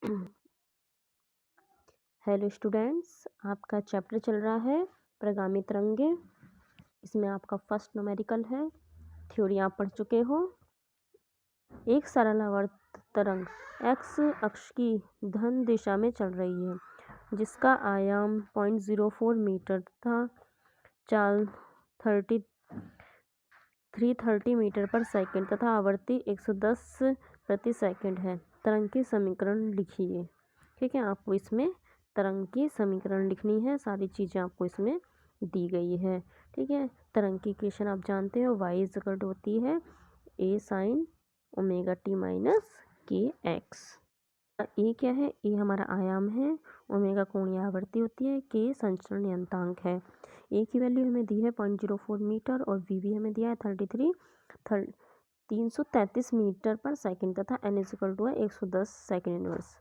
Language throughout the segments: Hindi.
हेलो स्टूडेंट्स, आपका चैप्टर चल रहा है प्रगामी तरंगे। इसमें आपका फर्स्ट न्यूमेरिकल है। थ्योरी आप पढ़ चुके हो। एक सरलावर्त तरंग एक्स अक्ष की धन दिशा में चल रही है, जिसका आयाम 0.04 मीटर तथा चाल 330 मीटर पर सेकंड तथा आवृत्ति 110 प्रति सेकंड है। तरंग की समीकरण लिखिए। ठीक है, आपको इसमें तरंग की समीकरण लिखनी है। सारी चीज़ें आपको इसमें दी गई है। ठीक है, तरंग की इक्वेशन आप जानते हो, y इक्वल होती है a sin omega t minus k x. ए क्या है? ए हमारा आयाम है, ओमेगा कोणीय आवृत्ति होती है, के संचरण नियतांक है। ए की वैल्यू हमें दी है 0.04 मीटर और वी भी हमें दिया है 333 मीटर पर सेकंड तथा एन इक्वल टू है 110 सेकंड इनवर्स।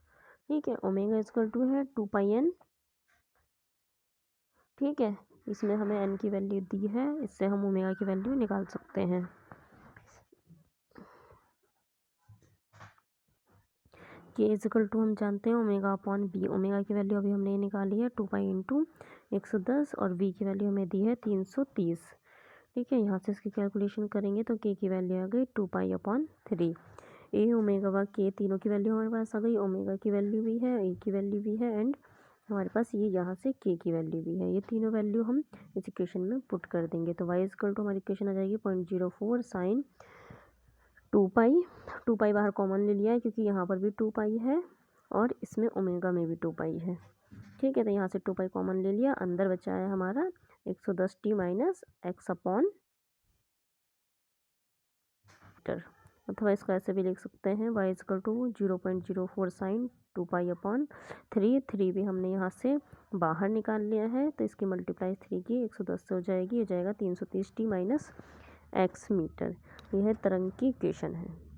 ठीक है, ओमेगा इक्वल टू है 2πn। ठीक है, इसमें हमें एन की वैल्यू दी है, इससे हम ओमेगा की वैल्यू निकाल सकते हैं। के इक्वल टू हम जानते हैं ओमेगा अपॉन बी। ओमेगा की वैल्यू अभी हमने निकाली है 2π इंटू 110 और वी की वैल्यू हमें दी है 330। ठीक है, यहाँ से इसकी कैलकुलेशन करेंगे तो के की वैल्यू आ गई 2π/3। ए ओमेगा व के तीनों की वैल्यू हमारे पास आ गई। ओमेगा की वैल्यू भी है, ए की वैल्यू भी है एंड हमारे पास ये यहाँ से के की वैल्यू भी है। ये तीनों वैल्यू हम इस इक्वेशन में पुट कर देंगे तो वाई इक्वल टू हमारी इक्वेशन आ जाएगी 0.04 साइन 2π बाहर कॉमन ले लिया है क्योंकि यहाँ पर भी 2π है और इसमें ओमेगा में भी 2π है। ठीक है, तो यहाँ से 2π कॉमन ले लिया, अंदर बचा है हमारा 110t minus x upon metre, अथवा इसको ऐसे भी लिख सकते हैं y इक्वल टू 0.04 साइन 2π/3। 3 भी हमने यहाँ से बाहर निकाल लिया है तो इसकी मल्टीप्लाई 3 की 110 से हो जाएगी, हो जाएगा 330t माइनस एक्स मीटर। यह तरंग की इक्वेशन है।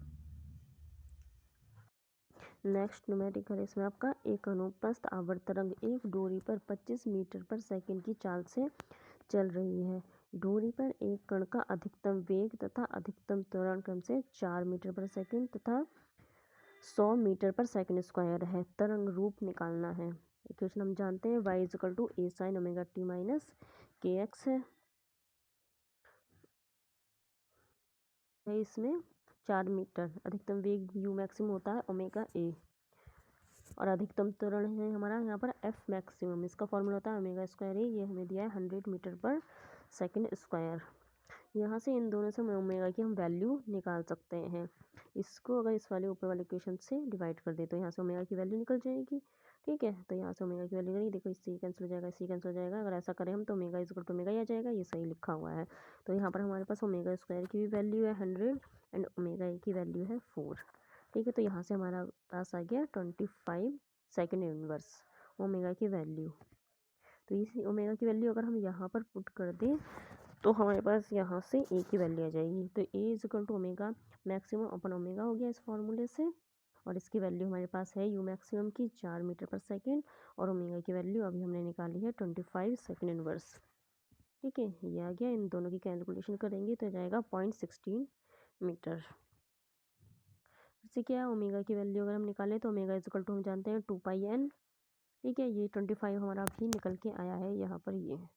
नेक्स्ट न्यूमेरिकल इसमें आपका एक अनुप्रस्थ आवर्त तरंग एक डोरी पर 25 मीटर पर सेकंड की चाल से चल रही है। डोरी पर एक कण का अधिकतम वेग तथा अधिकतम त्वरण क्रम से 4 मीटर पर सेकंड तथा 100 मीटर पर सेकंड स्क्वायर है। तरंग रूप निकालना है। इक्वेशन हम जानते हैं y equal to a sin omega t minus k x है। इसमें 4 मीटर अधिकतम वेग u मैक्सिमम होता है ओमेगा a और अधिकतम त्वरण है हमारा यहाँ पर एफ मैक्सिमम। इसका फॉर्मूला होता है ओमेगा स्क्वायर ए। ये हमें दिया है 100 मीटर पर सेकंड स्क्वायर। यहाँ से इन दोनों से ओमेगा की हम वैल्यू निकाल सकते हैं। इसको अगर इस वाले ऊपर वाले इक्वेशन से डिवाइड कर दे तो यहाँ से ओमेगा की वैल्यू निकल जाएगी। ठीक है, तो यहाँ से ओमेगा की वैल्यू करेंगे, देखो इससे कैंसिल हो जाएगा, इससे कैंसिल हो जाएगा। अगर ऐसा करें हम तो ओमेगा इक्वल टू ओमेगा ही आ जाएगा, ये सही लिखा हुआ है। तो यहाँ पर हमारे पास ओमेगा स्क्वायर की भी वैल्यू है 100 एंड ओमेगा ए की वैल्यू है 4। ठीक है, तो यहाँ से हमारा पास आ गया 25 सेकंड इनवर्स ओमेगा की वैल्यू। तो इस ओमेगा की वैल्यू अगर हम यहाँ पर पुट कर दें तो हमारे पास यहाँ से ए की वैल्यू आ जाएगी। तो A is equal to omega maximum अपन ओमेगा हो गया इस फॉर्मूले से, और इसकी वैल्यू हमारे पास है यू मैक्सिमम की 4 मीटर पर सेकेंड और ओमेगा की वैल्यू अभी हमने निकाली है 25 सेकेंड इनवर्स। ठीक है, ये आ गया। इन दोनों की कैलकुलेशन करेंगे तो जाएगा 0.16 मीटर। इससे क्या है, ओमेगा की वैल्यू अगर हम निकालें तो ओमेगा इज इक्वल टू हम जानते हैं 2πn। ठीक है, ये 25 हमारा भी निकल के आया है यहाँ पर। ये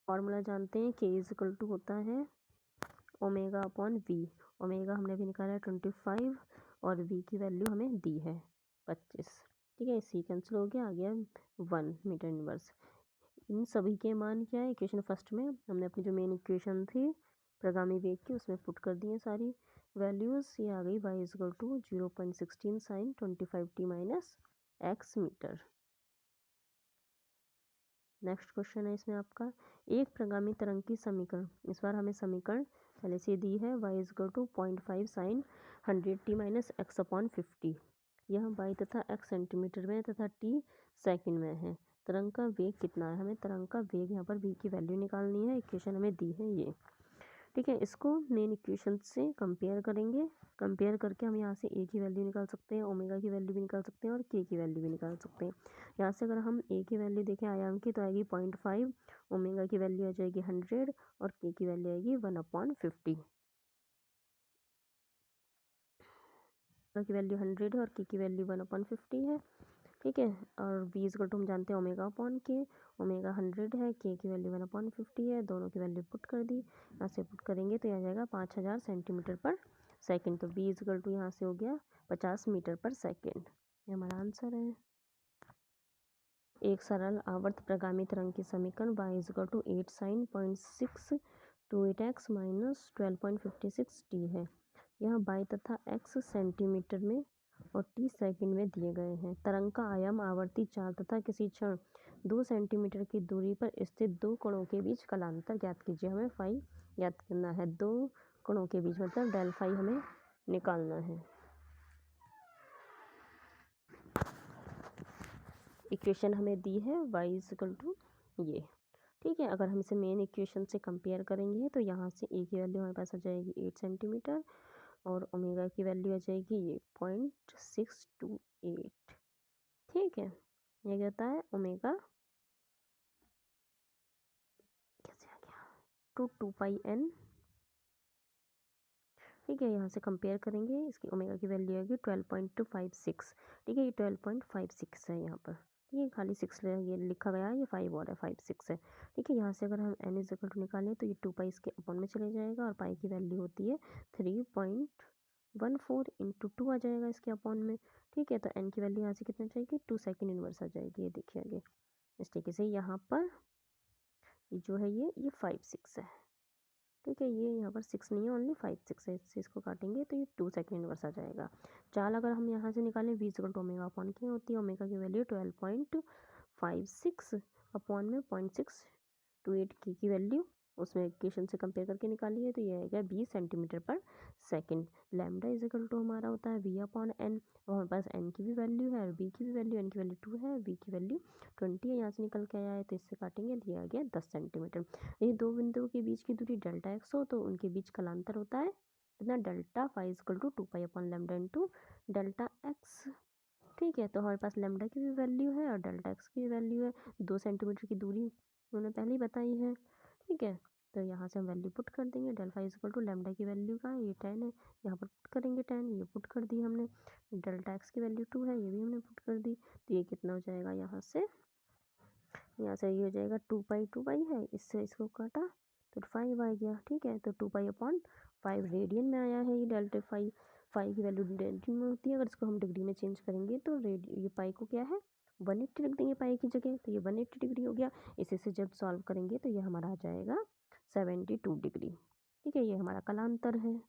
फॉर्मूला जानते हैं के इज इक्वल टू होता है ओमेगा अपॉन वी। ओमेगा हमने भी निकाला है 25 और वी की वैल्यू हमें दी है 25। ठीक है, सी कैंसिल हो गया, आ गया 1 मीटर इनवर्स। इन सभी के मान क्या है, इक्वेशन फर्स्ट में हमने अपनी जो मेन इक्वेशन थी प्रगामी वेग की उसमें पुट कर दी है सारी वैल्यूज़। ये आ गई y is equal to 0.16 sine 25t minus x metre. Next question है इसमें आपका एक प्रगामी तरंग की समीकरण। इस बार हमें समीकरण पहले से दी है y is equal to 0.5 sine 100t minus x upon 50। यह y तथा x सेंटीमीटर में तथा t सेकंड में है। तरंग का वेग कितना है, हमें तरंग का वेग यहाँ पर v की वैल्यू निकालनी है। इक्वेशन हमें दी है ये। ठीक है, इसको मेन इक्वेशन से कंपेयर करेंगे। कंपेयर करके हम यहाँ से ए की वैल्यू निकाल सकते हैं, ओमेगा की वैल्यू भी निकाल सकते हैं और के की वैल्यू भी निकाल सकते हैं। यहाँ से अगर हम ए की वैल्यू देखें आयाम की तो आएगी 0.5, ओमेगा की वैल्यू आ जाएगी 100 और के की वैल्यू आएगी 1/50। की वैल्यू 100 है और के की वैल्यू 1/50 है, ठीक है। और v इज हम जानते हैं ओमेगा अपॉन के, ओमेगा 100 है, के की वैल्यू 1/50 है, दोनों की वैल्यू पुट कर दी। यहाँ से पुट करेंगे तो आ जाएगा 5000 सेंटीमीटर पर सेकेंड। तो v इज यहाँ से हो गया 50 मीटर पर सेकेंड, ये हमारा आंसर है। एक सरल आवर्त प्रगामी तरंग की समीकरण y is 8 sin 0.628x minus 12.56t है। यहाँ y तथा x सेंटीमीटर में और t सेकंड में दिए गए हैं। तरंग का आयाम, आवर्ती चाल तथा किसी क्षण 2 सेंटीमीटर की दूरी पर स्थित दो कणों के बीच कलांतर ज्ञात कीजिए। हमें फाई ज्ञात करना है, दो कणों के बीच मतलब डेल फाई हमें निकालना है। इक्वेशन हमें दी है y इक्वल टू ये, ठीक है। अगर हम इसे मेन इक्वेशन से कंपेयर करेंगे तो यहाँ से a की वैल्यू हमारे पास आ जाएगी 8 सेंटीमीटर और ओमेगा की वैल्यू आ जाएगी ये 0.628, ठीक है। ये क्या होता है ओमेगा कैसे आ गया टू 2πn, ठीक है। यहाँ से कंपेयर करेंगे, इसकी ओमेगा की वैल्यू आएगी 12.256, ठीक है। ये 12.56 है यहाँ पर, ठीक है। खाली 6 ये लिखा गया है, ये 5 और है, 5 6 है, ठीक है। यहाँ से अगर हम n इज इक्वल टू निकालें तो ये 2 पाई इसके अपॉन में चले जाएगा और पाई की वैल्यू होती है 3.14 इंटू 2 आ जाएगा इसके अपॉन में, ठीक है। तो n की वैल्यू यहाँ से कितना जाएगी 2 सेकेंड इनवर्स आ जाएगी, ये देखिए आगे। इस तरीके से यहाँ पर जो है ये 5 6 है, ठीक है। ये यहाँ पर 6 नहीं है, ओनली 5 6 है। इससे इसको काटेंगे तो ये 2 सेकेंड इनवर्स आ जाएगा। चाल अगर हम यहाँ से निकालें v equal to omega upon k होती है, ओमेगा की वैल्यू 12.56 अपॉन में 0.628 की वैल्यू उसमें इक्वेशन से कंपेयर करके निकाली है, तो ये आएगा 20 centimetre per second. Lambda is equal to हमारा होता है v अपॉन एन, और हमारे पास n की भी वैल्यू है और b की भी वैल्यू, n की वैल्यू 2 है, v की वैल्यू 20 है। यहाँ से निकल के आया है तो इससे काटेंगे, दिया गया 10 सेंटीमीटर। यदि दो बिंदुओं के बीच की दूरी डेल्टा x हो तो उनके बीच कलांतर होता है कितना, delta phi equal to 2 pi upon lambda into delta x, ठीक है। तो हमारे पास लैम्डा की भी वैल्यू है और डेल्टा एक्स की भी वैल्यू है, 2 सेंटीमीटर की दूरी उन्होंने पहले ही बताई है, ठीक है। तो यहाँ से हम वैल्यू पुट कर देंगे, del phi equal to lambda की वैल्यू का ये 10 है, यहाँ पर पुट करेंगे 10, ये पुट कर दी हमने। डेल्टा एक्स की वैल्यू 2 है, ये भी हमने पुट कर दी। तो ये कितना हो जाएगा, यहाँ से ये हो जाएगा 2 पाई है, इससे इसको काटा तो 5 आ गया, ठीक है। तो 2 पाई अपॉन 5 रेडियन में आया है ये डेल्टा फाई। फाई की वैल्यू रेडियन में होती है, अगर इसको हम डिग्री में चेंज करेंगे तो ये पाई को क्या है 180 रख देंगे पाई की जगह, तो ये 180 डिग्री हो गया। इसे से जब सॉल्व करेंगे तो ये हमारा आ जाएगा 72 डिग्री, ठीक है। ये हमारा कलांतर है,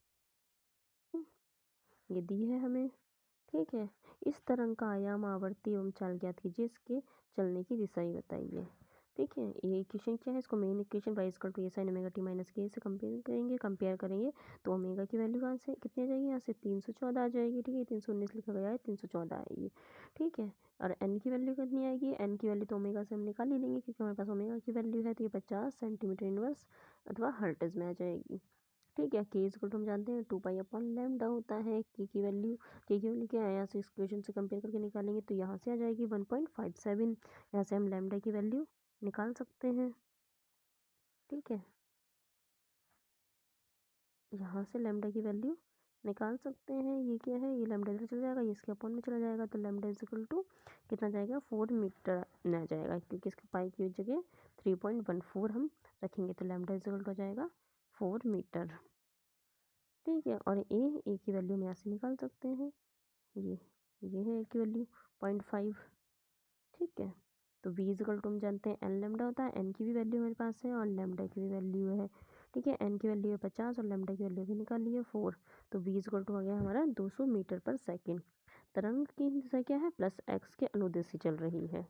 ये दी है हमें, ठीक है। इस तरंग का आयाम, आवर्ती एवं चाल ज्ञात कीजिए, इसके चलने की दिशा ही बताइए, ठीक है। ये इक्वेशन क्या है, इसको main equation y equal to A sine omega T minus K से कंपेयर करेंगे तो ओमेगा की वैल्यू कहाँ से कितनी आ जाएगी, यहाँ से 314 आ जाएगी, ठीक है। 319 लिखा गया है, 314 आएगी, ठीक है। और n की वैल्यू कितनी आएगी, n की वैल्यू तो ओमेगा से हम निकाल ही लेंगे क्योंकि हमारे पास ओमेगा की वैल्यू है, तो ये 50 सेंटीमीटर इनवर्स अथवा हर्ट्ज में आ जाएगी, ठीक है। के इक्वल टू हम जानते हैं 2 पाई अपॉन लैम्डा होता है। के की वैल्यू क्या है, यहाँ से इस इक्वेशन से कंपेयर करके निकालेंगे तो यहाँ से आ जाएगी 1.57। यहाँ से हम लैम्डा की वैल्यू निकाल सकते हैं, ठीक है। यहाँ से लैम्डा की वैल्यू निकाल सकते हैं, ये क्या है, ये लैम्डा इधर चला जाएगा, ये इसके अपॉन में चला जाएगा, तो लैम्डा इज इक्वल टू कितना जाएगा 4 मीटर में आ जाएगा, क्योंकि इसके पाई की जगह 3.14 हम रखेंगे, तो लैम्डा इज इक्वल टू हो जाएगा 4 मीटर, ठीक है। और ए की वैल्यू हम यहाँ से निकाल सकते हैं, ये है ए की वैल्यू 0.5, ठीक है। तो v इक्वल टू हम जानते हैं एन लेमडा होता है, एन की भी वैल्यू मेरे पास है और लेमडा की भी वैल्यू है, ठीक है। एन की वैल्यू है 50 और लेमडा की वैल्यू भी निकाली है 4, तो v इक्वल टू आ गया हमारा 200 मीटर पर सेकेंड। तरंग की दिशा क्या है, प्लस एक्स के अनुदिश से चल रही है।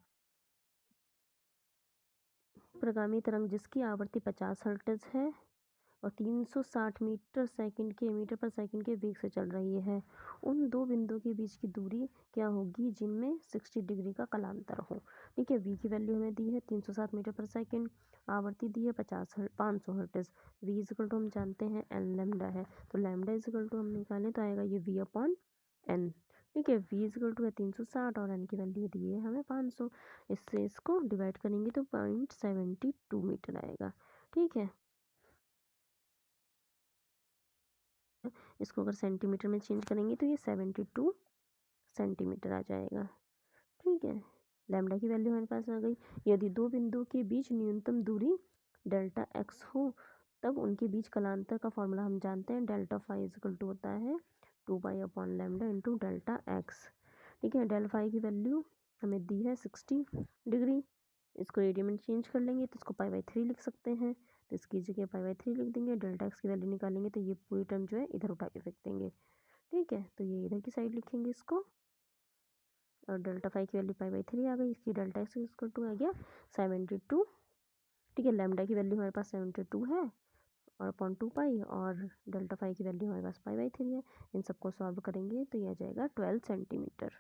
प्रगामी तरंग जिसकी आवृत्ति 50 हर्ट्ज है और 360 मीटर पर सेकंड के वेग से चल रही है, उन दो बिंदुओं के बीच की दूरी क्या होगी जिनमें 60 डिग्री का कलांतर हो, ठीक है। v की वैल्यू हमें दी है 360 मीटर पर सेकंड, आवर्ती दी है 500 हर्ट्ज, v इक्वल टू हम जानते हैं एन लेमडा है, तो लेमडा इक्वल टू हम निकालें तो आएगा ये v अपॉन एन, ठीक है। v इक्वल टू है 360 और n की वैल्यू दी है हमें 500, इससे इसको डिवाइड करेंगे तो 0.72 मीटर आएगा, ठीक है। इसको अगर सेंटीमीटर में चेंज करेंगे तो ये 72 सेंटीमीटर आ जाएगा। ठीक है, लैम्डा की वैल्यू हमारे पास आ गई। यदि दो बिंदुओं के बीच न्यूनतम दूरी डेल्टा एक्स हो तब उनके बीच कलांतर का फॉर्मूला हम जानते हैं, डेल्टा फाई इक्वल टू होता है 2 पाई/लैम्डा इंटू डेल्टा एक्स। ठीक है, डेल्टा फाई की वैल्यू हमें दी है 60 डिग्री। इसको रेडियन में चेंज कर लेंगे तो इसको पाई/3 लिख सकते हैं, तो इसकी जगह पाई/3 लिख देंगे। डेल्टा एक्स की वैल्यू निकालेंगे तो ये पूरी टर्म जो है इधर उठा के फेंक देंगे। ठीक है, तो ये इधर की साइड लिखेंगे इसको, और डेल्टा फाई की वैल्यू पाई/3 आ गई। इसकी डेल्टा एक्स इक्वल टू आ गया 72। ठीक है, लैम्डा की वैल्यू हमारे पास 72 है और अपॉन 2 पाई, और डेल्टा फाई की वैल्यू हमारे पास पाई/3 है। इन सबको सॉल्व करेंगे तो ये आ जाएगा 12 सेंटीमीटर।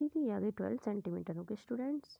ठीक है, ये आ गई 12 सेंटीमीटर। Okay students.